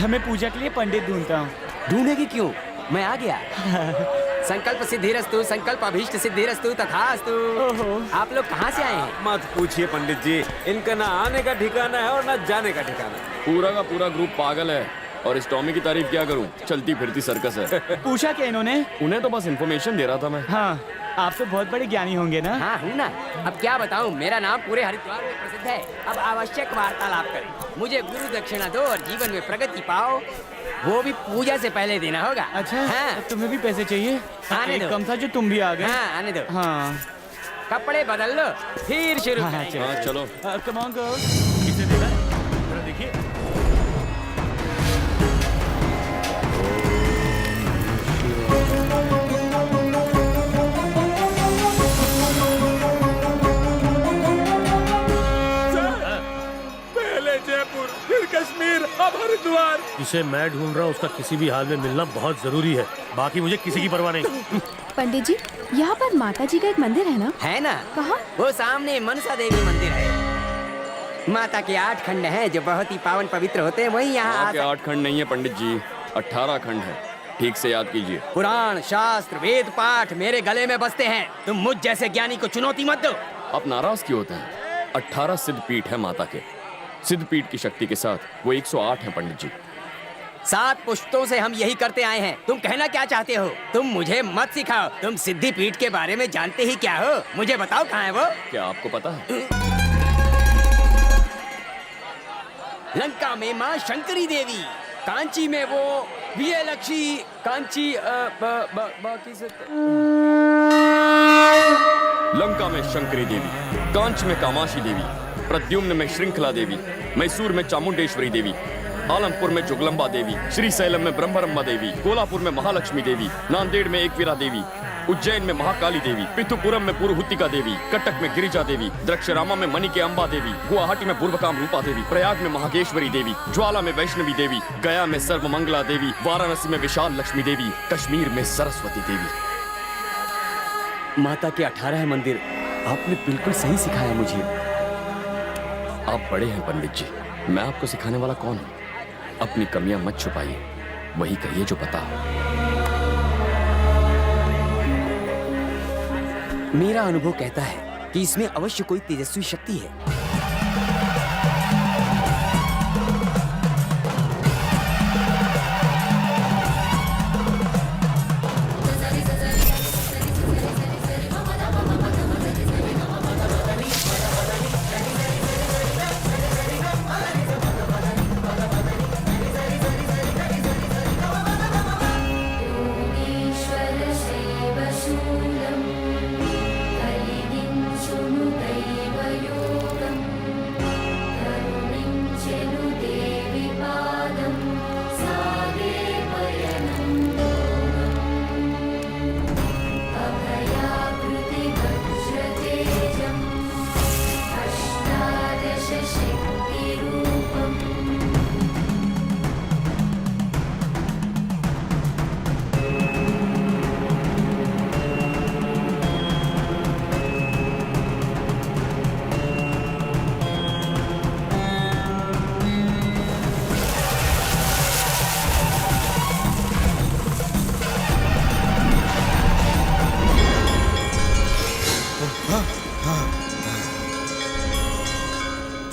मैं पूजा के लिए पंडित ढूंढता हूँ। ढूंढेगी क्यों, मैं आ गया। संकल्प सिद्धिरस्तु, संकल्प अभीष्ट सिद्धिरस्तु तथास्तु। आप लोग कहाँ से आए हैं? मत पूछिए पंडित जी, इनका ना आने का ठिकाना है और ना जाने का ठिकाना। पूरा का पूरा ग्रुप पागल है और इस टॉमी की तारीफ क्या करूं, चलती फिरती सर्कस है। पूछा क्या इन्होंने? उन्हें तो बस इन्फॉर्मेशन दे रहा था मैं। हाँ, आप तो बहुत बड़े ज्ञानी होंगे ना? हाँ हूँ ना। अब क्या बताऊँ, मेरा नाम पूरे हरिद्वार में प्रसिद्ध है। अब आवश्यक वार्तालाप करें, मुझे गुरु दक्षिणा दो और जीवन में प्रगति पाओ, वो भी पूजा से पहले देना होगा। अच्छा, हाँ। तुम्हें भी पैसे चाहिए? आने दो। कम था जो तुम भी आ गए। हाँ आने दो। हाँ, कपड़े बदल लो, फिर शुरू हाँ, करेंगे। हाँ चलो। कम ऑन गर्ल्स, किसे देना है? जरा देखिए। पहले जयपुर, फिर कश्मीर, अब हरिद्वार। जिसे मैं ढूंढ रहा हूँ उसका किसी भी हाल में मिलना बहुत जरूरी है। बाकी मुझे किसी की परवाह नहीं। पंडित जी, यहाँ पर माता जी का एक मंदिर है ना? है ना? कहाँ? वो सामने मनसा देवी मंदिर है। माता के 8 खंड हैं जो बहुत ही पावन पवित्र होते हैं, वही यहाँ वहाँ के 8 खंड नहीं है पंडित जी, 18 खंड है। ठीक से याद कीजिए। पुराण शास्त्र वेद पाठ मेरे गले में बसते हैं। तुम मुझ जैसे ज्ञानी को चुनौती मत दो। आप नाराज क्यों होते हैं? 18 सिद्ध पीठ है माता के। सिद्ध पीठ की शक्ति के साथ वो 108 है पंडित जी। 7 पुश्तों से हम यही करते आए हैं। तुम कहना क्या चाहते हो? तुम मुझे मत सिखाओ। तुम सिद्धि पीठ के बारे में जानते ही क्या हो? मुझे बताओ कहाँ है वो? क्या आपको पता है? लंका में माँ शंकरी देवी, कांची में वो विजयलक्ष्मी, कांची बाकी से लंका में शंकरी देवी, कांच में कामाशी देवी, प्रद्युम्न में श्रृंखला देवी, मैसूर में चामुंडेश्वरी देवी, आलमपुर में जुगलंबा देवी, श्रीशैलम में ब्रह्मरम्मा देवी, कोल्हापुर में महालक्ष्मी देवी, नांदेड़ में एकवीरा देवी, उज्जैन में महाकाली देवी, पिथुपुरम में पुरुहुतिका देवी, कटक में गिरिजा देवी, द्रक्षरामा में मणि के अम्बा देवी, गुवाहाटी में पूर्वकाम रूपा देवी, प्रयाग में महागेश्वरी देवी, ज्वाला में वैष्णवी देवी, गया में सर्वमंगला देवी, वाराणसी में विशाल लक्ष्मी देवी, कश्मीर में सरस्वती देवी। माता के 18 मंदिर। आपने बिल्कुल सही सिखाया मुझे। आप बड़े हैं पंडित जी, मैं आपको सिखाने वाला कौन हूँ? अपनी कमियां मत छुपाइए, वही कहिए जो पता हो। मेरा अनुभव कहता है कि इसमें अवश्य कोई तेजस्वी शक्ति है।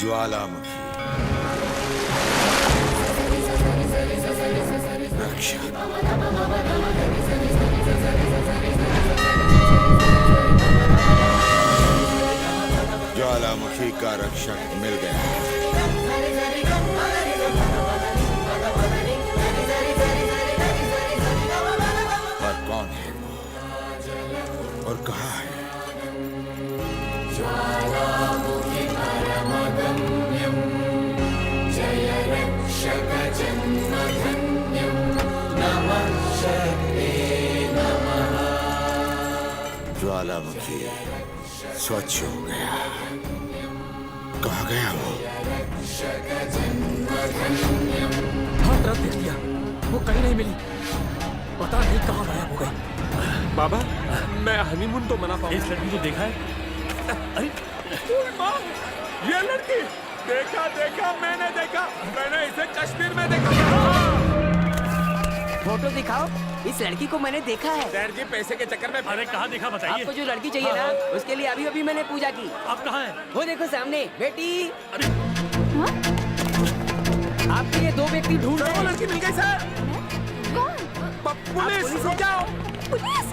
ज्वालामुखी रक्षा। ज्वालामुखी का रक्षक मिल गया। पर कौन है वो और कहाँ है? ज्वालामुखी स्वच्छ हो गया। कहाँ गया वो? हाथ रख दिया, वो कहीं नहीं मिली। पता नहीं कहाँ गायब हो गई। बाबा, मैं हनीमून तो मना पाऊँ। इस लड़की को देखा है? अरे माँ, ये लड़की! देखा, मैंने देखा। मैंने इसे कश्मीर में देखा। दिखाओ। इस लड़की को मैंने देखा है। सर जी पैसे के चक्कर में अरे कहाँ देखा बताइए। आपको जो लड़की चाहिए ना, उसके लिए अभी अभी मैंने पूजा की। आप कहाँ हैं? वो देखो सामने बेटी। हाँ? आपके लिए 2 व्यक्ति ढूंढ रहे वो हैं। लड़की मिल गई सर। कौन? पुलिस से जाओ। पुलिस!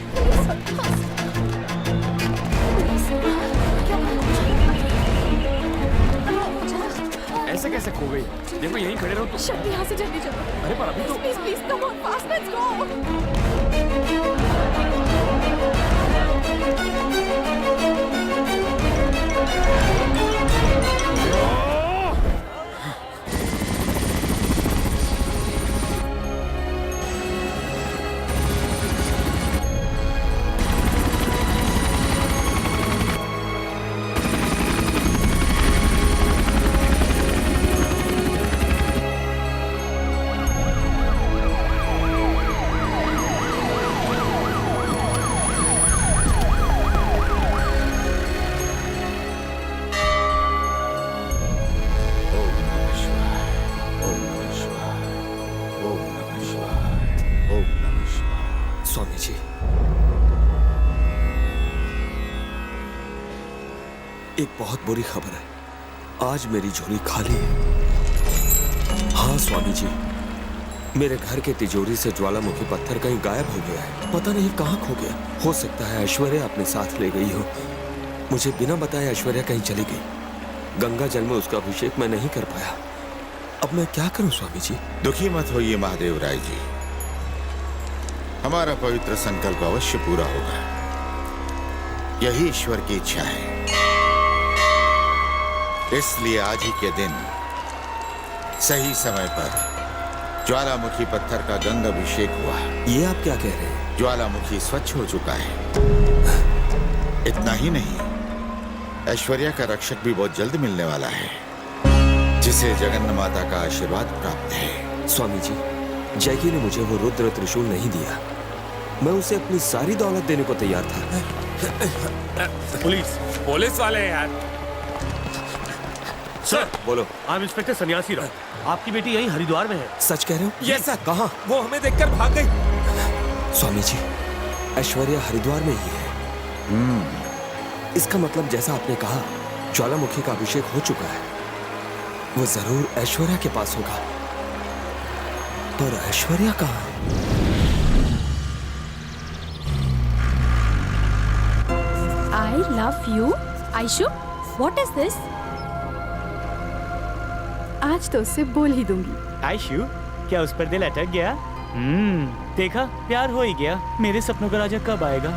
ऐसे कैसे खो गई? देखो यहीं खड़े रहो तो। शक्ति, यहाँ से जल्दी चलो। अरे पर अभी तो please please come on fast let's go. Swami ji, एक बहुत बुरी खबर है। आज मेरी झोली खाली है। हाँ स्वामी जी, मेरे घर के तिजोरी से ज्वालामुखी पत्थर कहीं गायब हो गया है। पता नहीं कहाँ खो गया। हो सकता है ऐश्वर्या अपने साथ ले गई हो। मुझे बिना बताए ऐश्वर्या कहीं चली गई। गंगा जल में उसका अभिषेक मैं नहीं कर पाया। अब मैं क्या करूं स्वामी जी? दुखी मत होइए महादेव राय जी, हमारा पवित्र संकल्प अवश्य पूरा होगा। यही ईश्वर की इच्छा है। इसलिए आज ही के दिन सही समय पर ज्वालामुखी पत्थर का गंगा अभिषेक हुआ। ये आप क्या कह रहे हैं? ज्वालामुखी स्वच्छ हो चुका है। इतना ही नहीं, ऐश्वर्या का रक्षक भी बहुत जल्द मिलने वाला है, जिसे जगन्नाथ माता का आशीर्वाद प्राप्त है। स्वामी जी, जैकी ने मुझे वो रुद्र त्रिशूल नहीं दिया। मैं उसे अपनी सारी दौलत देने को तैयार था। पुलिस वाले यार। सर बोलो। आप इंस्पेक्टर सन्यासी राव, आपकी बेटी यही हरिद्वार में है। सच कह रहे हो? ये सर, कहाँ? वो हमें देखकर भाग गई। स्वामी जी, ऐश्वर्या हरिद्वार में ही है। इसका मतलब जैसा आपने कहा, ज्वालामुखी का अभिषेक हो चुका है। वो जरूर ऐश्वर्या के पास होगा। पर ऐश्वर्या कहाँ है? I love you. Aishu, what is this? आज तो उससे बोल ही दूंगी। आयशु, क्या उस पर दिल अटक गया? देखा, प्यार हो ही गया। मेरे सपनों का राजा कब आएगा?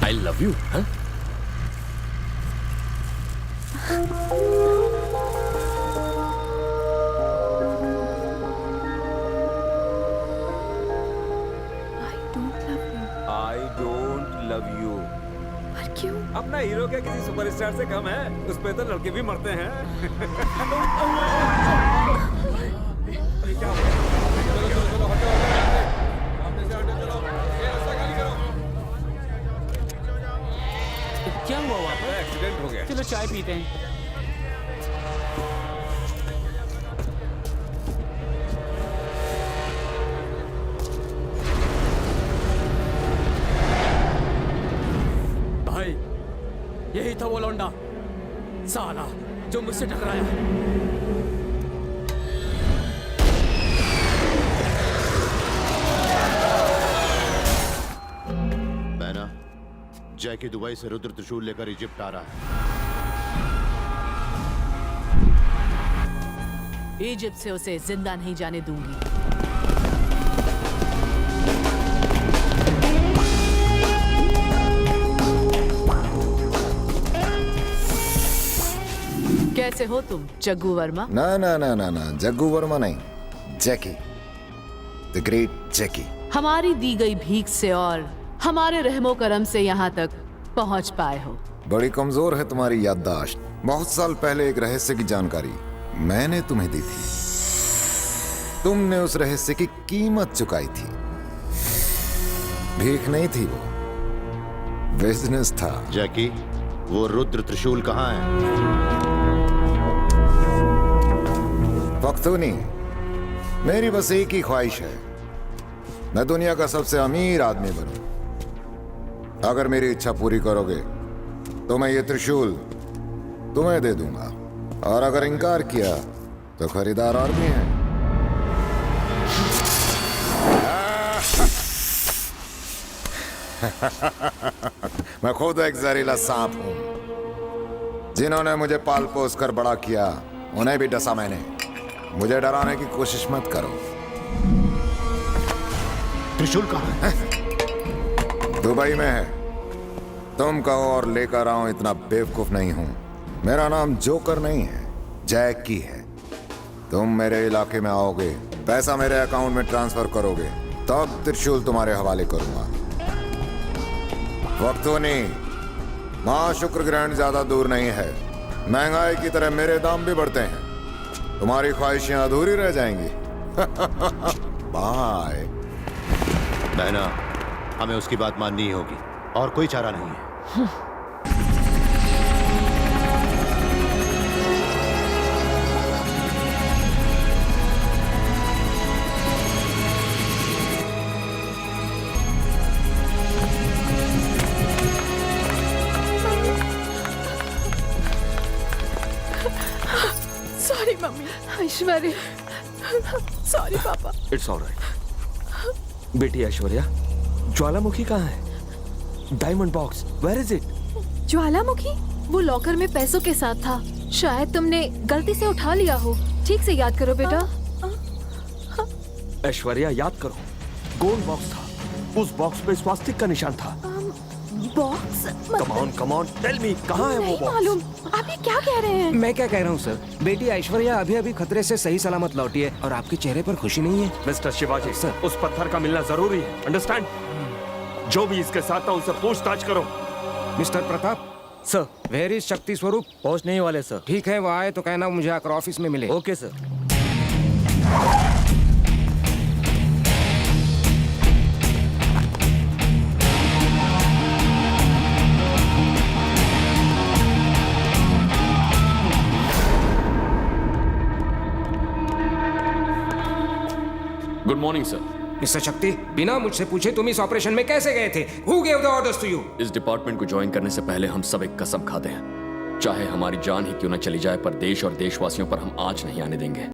I love you. हाँ? I don't love you. I don't love you. पर क्यों? अपना हीरो क्या किसी सुपरस्टार से कम है? उस पे तो लड़के भी मरते हैं। क्या हुआ वहाँ पर? एक्सीडेंट हो गया। चलो चाय पीते हैं। भाई, यही था वो लौंडा, साला, जो मुझसे टकराया। बैना, जैकी दुबई से रुद्र त्रिशूल लेकर इजिप्ट आ रहा है। इजिप्ट से उसे जिंदा नहीं जाने दूंगी। कैसे हो तुम, जग्गू वर्मा? ना ना ना ना ना, जग्गू वर्मा नहीं, जैकी, द ग्रेट जैकी। हमारी दी गई भीख से और हमारे रहमो करम से यहाँ तक पहुँच पाए हो। बड़ी कमजोर है तुम्हारी याददाश्त। बहुत साल पहले एक रहस्य की जानकारी मैंने तुम्हें दी थी। तुमने उस रहस्य की कीमत चुकाई थी। भीख नहीं थी, वो बिजनेस था। जैकी, वो रुद्र त्रिशूल कहाँ है? पख्तूनी, मेरी बस एक ही ख्वाहिश है, मैं दुनिया का सबसे अमीर आदमी बनूं। अगर मेरी इच्छा पूरी करोगे तो मैं ये त्रिशूल तुम्हें दे दूंगा, और अगर इनकार किया तो खरीदार और भी हैं। मैं खुद एक जहरीला सांप हूं। जिन्होंने मुझे पाल पोस कर बड़ा किया उन्हें भी डसा मैंने। मुझे डराने की कोशिश मत करो। त्रिशूल कहाँ है? दुबई में है। तुम कहो और लेकर आओ, इतना बेवकूफ नहीं हूं। मेरा नाम जोकर नहीं है, जैकी है। तुम मेरे इलाके में आओगे, पैसा मेरे अकाउंट में ट्रांसफर करोगे, तब त्रिशूल तुम्हारे हवाले करूंगा। वक्तों नहीं, महाशुक्र ग्रहण ज्यादा दूर नहीं है। महंगाई की तरह मेरे दाम भी बढ़ते हैं। तुम्हारी ख्वाहिशें अधूरी रह जाएंगी। बाय। बहना, हमें उसकी बात माननी ही होगी और कोई चारा नहीं है। Sorry mummy. Aishwarya, sorry papa. It's alright. बेटी ऐश्वर्या, ज्वालामुखी कहाँ है? Diamond box, where is it? ज्वालामुखी वो लॉकर में पैसों के साथ था। शायद तुमने गलती से उठा लिया हो। ठीक से याद करो बेटा। ऐश्वर्या, याद करो, गोल्ड बॉक्स था। उस बॉक्स पे स्वास्तिक का निशान था। Box? Come on, tell me, कहाँ है वो नहीं बॉक्स? मालूम। आप ये क्या कह रहे हैं? मैं क्या कह रहा हूँ सर, बेटी ऐश्वर्या अभी अभी खतरे से सही सलामत लौटी है और आपके चेहरे पर खुशी नहीं है। मिस्टर शिवाजी सर, उस पत्थर का मिलना जरूरी है, अंडरस्टैंड? जो भी इसके साथ था उनसे पूछताछ करो। Mister Pratap sir, where is Shakti Swaroop? पहुंचने ही वाले सर। ठीक है, वो आए तो कहना मुझे आकर ऑफिस में मिले। Okay sir. Good morning sir. Mister शक्ति, बिना मुझसे पूछे तुम इस ऑपरेशन में कैसे गए थे? Who gave the orders to you? इस डिपार्टमेंट को ज्वाइन करने से पहले हम सब एक कसम खाते हैं, चाहे हमारी जान ही क्यों न चली जाए, पर देश और देशवासियों पर हम आंच नहीं आने देंगे।